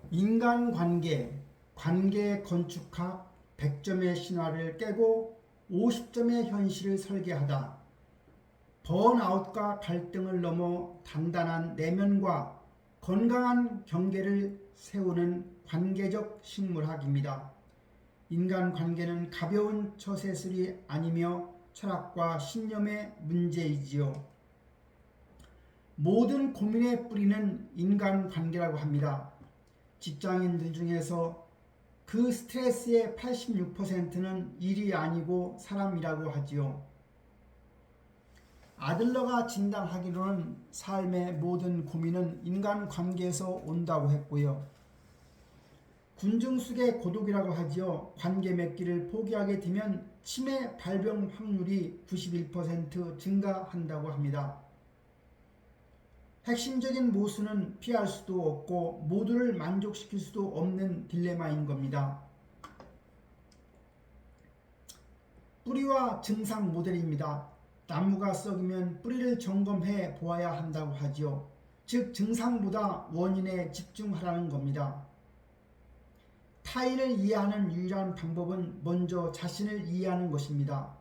인간관계, 관계 건축학 100점의 신화를 깨고 50점의 현실을 설계하다. 번아웃과 갈등을 넘어 단단한 내면과 건강한 경계를 세우는 관계적 식물학입니다. 인간관계는 가벼운 처세술이 아니며 철학과 신념의 문제이지요. 모든 고민의 뿌리는 인간관계라고 합니다. 직장인들 중에서 그 스트레스의 86%는 일이 아니고 사람이라고 하지요. 아들러가 진단하기로는 삶의 모든 고민은 인간관계에서 온다고 했고요. 군중숙의 고독이라고 하지요. 관계 맺기를 포기하게 되면 치매 발병 확률이 91% 증가한다고 합니다. 핵심적인 모순은 피할 수도 없고 모두를 만족시킬 수도 없는 딜레마인 겁니다. 뿌리와 증상 모델입니다. 나무가 썩으면 뿌리를 점검해 보아야 한다고 하지요. 즉 증상보다 원인에 집중하라는 겁니다. 타인을 이해하는 유일한 방법은 먼저 자신을 이해하는 것입니다.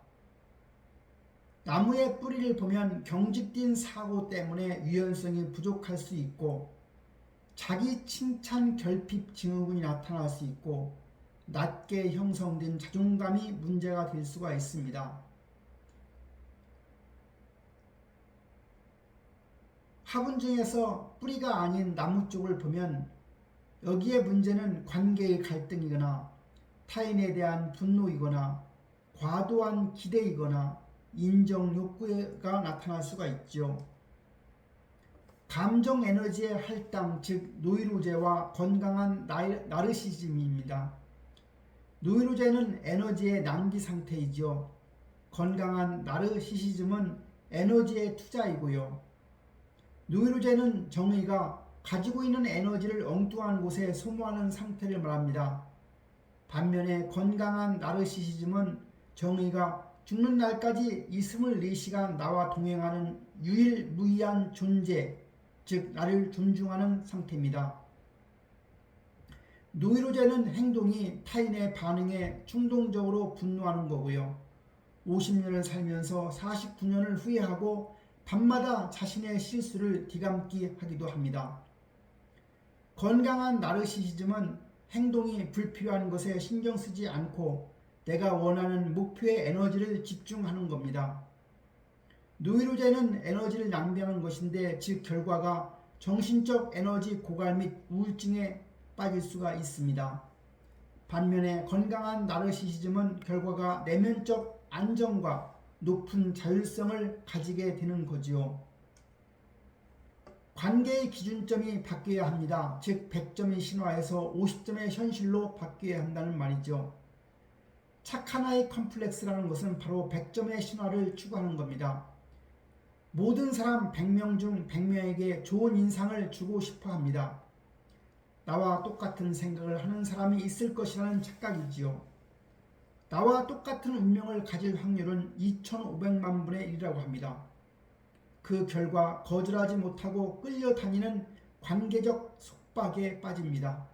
나무의 뿌리를 보면 경직된 사고 때문에 유연성이 부족할 수 있고 자기 칭찬 결핍 증후군이 나타날 수 있고 낮게 형성된 자존감이 문제가 될 수가 있습니다. 화분 중에서 뿌리가 아닌 나무 쪽을 보면 여기에 문제는 관계의 갈등이거나 타인에 대한 분노이거나 과도한 기대이거나 인정 욕구가 나타날 수가 있죠. 감정 에너지의 할당, 즉 노이로제와 건강한 나르시즘입니다. 노이로제는 에너지의 낭비 상태이죠. 건강한 나르시시즘은 에너지의 투자이고요. 노이로제는 정의가 가지고 있는 에너지를 엉뚱한 곳에 소모하는 상태를 말합니다. 반면에 건강한 나르시시즘은 정의가 죽는 날까지 24시간 나와 동행하는 유일무이한 존재, 즉 나를 존중하는 상태입니다. 노이로제는 행동이 타인의 반응에 충동적으로 분노하는 거고요. 50년을 살면서 49년을 후회하고 밤마다 자신의 실수를 뒤감기 하기도 합니다. 건강한 나르시시즘은 행동이 불필요한 것에 신경 쓰지 않고 내가 원하는 목표에 에너지를 집중하는 겁니다. 노이로제는 에너지를 낭비하는 것인데 즉 결과가 정신적 에너지 고갈 및 우울증에 빠질 수가 있습니다. 반면에 건강한 나르시시즘은 결과가 내면적 안정과 높은 자율성을 가지게 되는 거지요. 관계의 기준점이 바뀌어야 합니다. 즉 100점의 신화에서 50점의 현실로 바뀌어야 한다는 말이죠. 착한 아이 컴플렉스라는 것은 바로 100점의 신화를 추구하는 겁니다. 모든 사람 100명 중 100명에게 좋은 인상을 주고 싶어 합니다. 나와 똑같은 생각을 하는 사람이 있을 것이라는 착각이지요. 나와 똑같은 운명을 가질 확률은 2500만 분의 1이라고 합니다. 그 결과 거절하지 못하고 끌려다니는 관계적 속박에 빠집니다.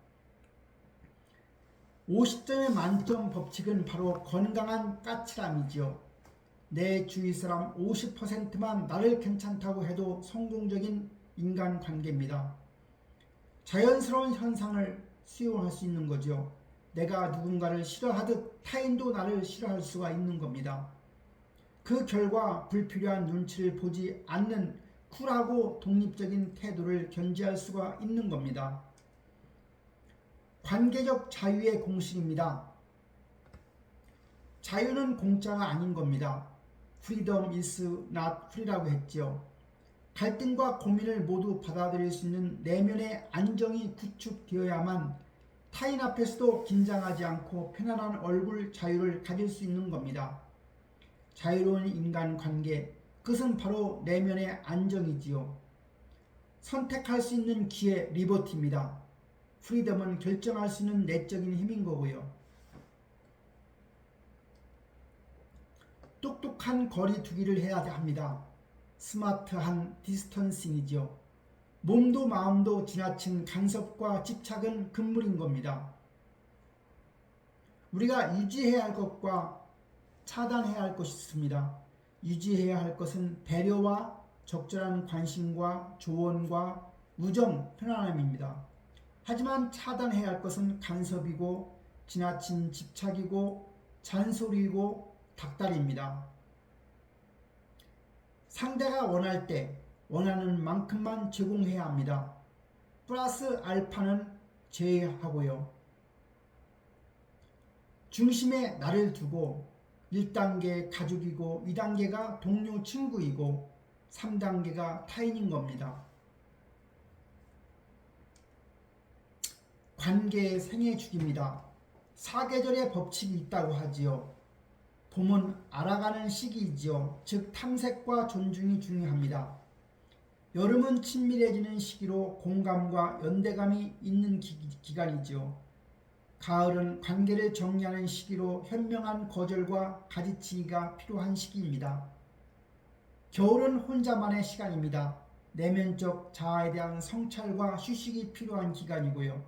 50점의 만점 법칙은 바로 건강한 까칠함이지요. 내 주위 사람 50%만 나를 괜찮다고 해도 성공적인 인간관계입니다. 자연스러운 현상을 수용할 수 있는 거죠. 내가 누군가를 싫어하듯 타인도 나를 싫어할 수가 있는 겁니다. 그 결과 불필요한 눈치를 보지 않는 쿨하고 독립적인 태도를 견지할 수가 있는 겁니다. 관계적 자유의 공식입니다. 자유는 공짜가 아닌 겁니다. Freedom is not free라고 했죠. 갈등과 고민을 모두 받아들일 수 있는 내면의 안정이 구축되어야만 타인 앞에서도 긴장하지 않고 편안한 얼굴 자유를 가질 수 있는 겁니다. 자유로운 인간관계, 그것은 바로 내면의 안정이지요. 선택할 수 있는 기회, 리버티입니다. 프리덤은 결정할 수 있는 내적인 힘인 거고요. 똑똑한 거리 두기를 해야 합니다. 스마트한 디스턴싱이죠. 몸도 마음도 지나친 간섭과 집착은 금물인 겁니다. 우리가 유지해야 할 것과 차단해야 할 것이 있습니다. 유지해야 할 것은 배려와 적절한 관심과 조언과 우정, 편안함입니다. 하지만 차단해야 할 것은 간섭이고 지나친 집착이고 잔소리이고 닥달입니다. 상대가 원할 때 원하는 만큼만 제공해야 합니다. 플러스 알파는 제외하고요. 중심에 나를 두고 1단계 가족이고 2단계가 동료 친구이고 3단계가 타인인 겁니다. 관계의 생애축입니다. 사계절의 법칙이 있다고 하지요. 봄은 알아가는 시기이지요. 즉 탐색과 존중이 중요합니다. 여름은 친밀해지는 시기로 공감과 연대감이 있는 기간이지요. 가을은 관계를 정리하는 시기로 현명한 거절과 가지치기가 필요한 시기입니다. 겨울은 혼자만의 시간입니다. 내면적 자아에 대한 성찰과 휴식이 필요한 기간이고요.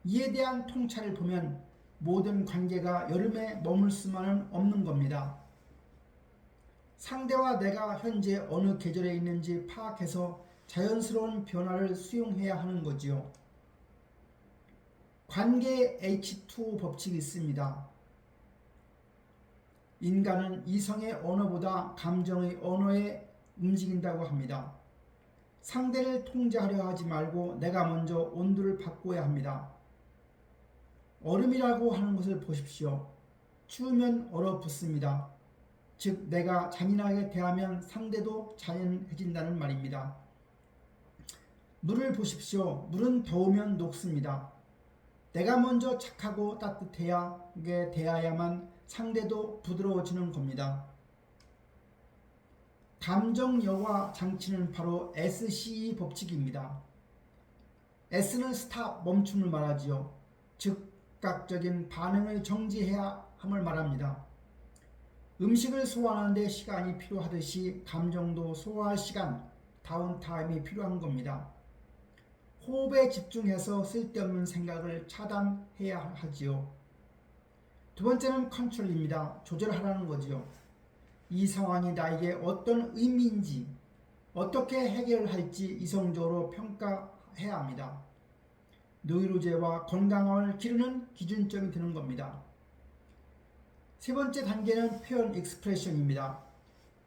이에 대한 통찰을 보면 모든 관계가 여름에 머물 수만은 없는 겁니다. 상대와 내가 현재 어느 계절에 있는지 파악해서 자연스러운 변화를 수용해야 하는 거지요. 관계의 H2O 법칙이 있습니다. 인간은 이성의 언어보다 감정의 언어에 움직인다고 합니다. 상대를 통제하려 하지 말고 내가 먼저 온도를 바꿔야 합니다. 얼음이라고 하는 것을 보십시오. 추우면 얼어붙습니다. 즉 내가 잔인하게 대하면 상대도 잔인해진다는 말입니다. 물을 보십시오. 물은 더우면 녹습니다. 내가 먼저 착하고 따뜻하게 대해야만 상대도 부드러워지는 겁니다. 감정 여과 장치는 바로 SCE 법칙입니다. S는 스탑, 멈춤을 말하지요. 즉각적인 반응을 정지해야 함을 말합니다. 음식을 소화하는데 시간이 필요하듯이 감정도 소화할 시간, 다운타임이 필요한 겁니다. 호흡에 집중해서 쓸데없는 생각을 차단해야 하지요. 두 번째는 컨트롤입니다. 조절하라는 거지요. 이 상황이 나에게 어떤 의미인지, 어떻게 해결할지 이성적으로 평가해야 합니다. 노이로제와 건강함을 기르는 기준점이 되는 겁니다. 세 번째 단계는 표현 익스프레션입니다.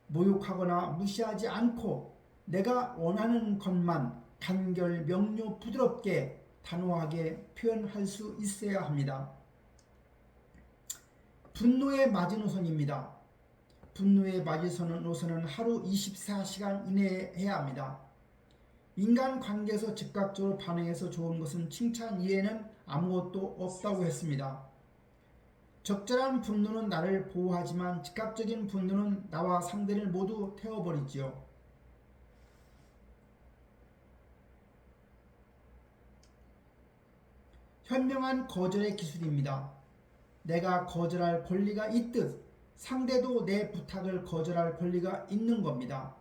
모욕하거나 무시하지 않고 내가 원하는 것만 간결, 명료, 부드럽게 단호하게 표현할 수 있어야 합니다. 분노의 마지노선입니다. 분노의 마지노선은 하루 24시간 이내에 해야 합니다. 인간 관계에서 즉각적으로 반응해서 좋은 것은 칭찬 이외에는 아무것도 없다고 했습니다. 적절한 분노는 나를 보호하지만 즉각적인 분노는 나와 상대를 모두 태워버리지요. 현명한 거절의 기술입니다. 내가 거절할 권리가 있듯 상대도 내 부탁을 거절할 권리가 있는 겁니다.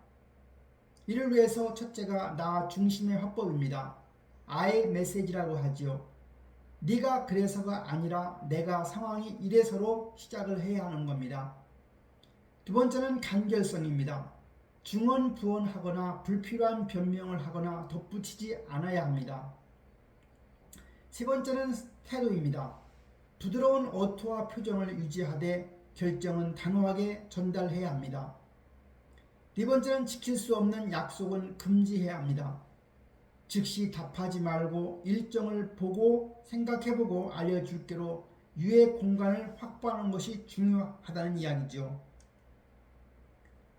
이를 위해서 첫째가 나 중심의 화법입니다. I 메시지라고 하지요. 네가 그래서가 아니라 내가 상황이 이래서로 시작을 해야 하는 겁니다. 두 번째는 간결성입니다. 중언부언하거나 불필요한 변명을 하거나 덧붙이지 않아야 합니다. 세 번째는 태도입니다. 부드러운 어투와 표정을 유지하되 결정은 단호하게 전달해야 합니다. 네 번째는 지킬 수 없는 약속은 금지해야 합니다. 즉시 답하지 말고 일정을 보고 생각해보고 알려줄게로 유예 공간을 확보하는 것이 중요하다는 이야기죠.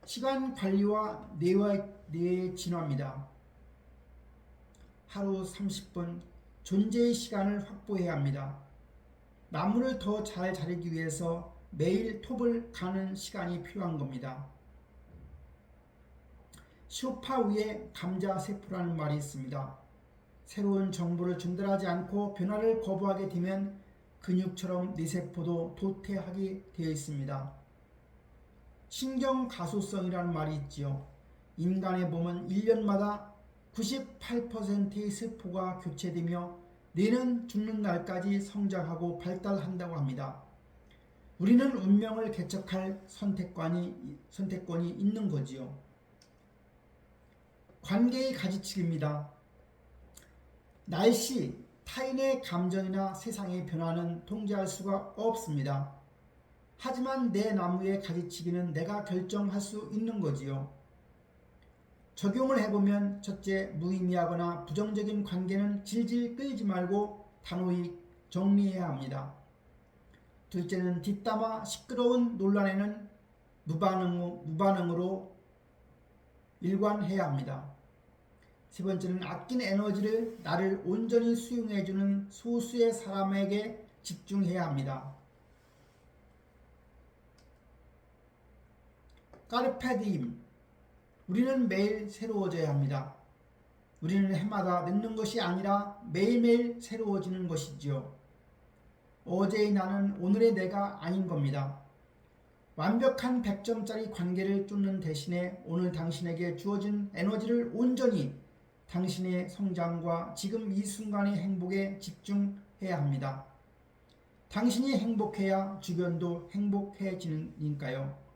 시간 관리와 뇌의 진화입니다. 하루 30분 존재의 시간을 확보해야 합니다. 나무를 더 잘 자르기 위해서 매일 톱을 가는 시간이 필요한 겁니다. 소파 위에 감자 세포라는 말이 있습니다. 새로운 정보를 전달하지 않고 변화를 거부하게 되면 근육처럼 네 세포도 도태하게 되어 있습니다. 신경 가소성이라는 말이 있지요. 인간의 몸은 1년마다 98%의 세포가 교체되며 뇌는 죽는 날까지 성장하고 발달한다고 합니다. 우리는 운명을 개척할 선택권이 있는 거지요. 관계의 가지치기입니다. 날씨, 타인의 감정이나 세상의 변화는 통제할 수가 없습니다. 하지만 내 나무의 가지치기는 내가 결정할 수 있는 거지요. 적용을 해보면 첫째, 무의미하거나 부정적인 관계는 질질 끌지 말고 단호히 정리해야 합니다. 둘째는 뒷담화 시끄러운 논란에는 무반응으로 일관해야 합니다. 세 번째는 아낀 에너지를 나를 온전히 수용해주는 소수의 사람에게 집중해야 합니다. 까르페 디임. 우리는 매일 새로워져야 합니다. 우리는 해마다 늙는 것이 아니라 매일매일 새로워지는 것이지요. 어제의 나는 오늘의 내가 아닌 겁니다. 완벽한 100점짜리 관계를 쫓는 대신에 오늘 당신에게 주어진 에너지를 온전히 당신의 성장과 지금 이 순간의 행복에 집중해야 합니다. 당신이 행복해야 주변도 행복해지니까요.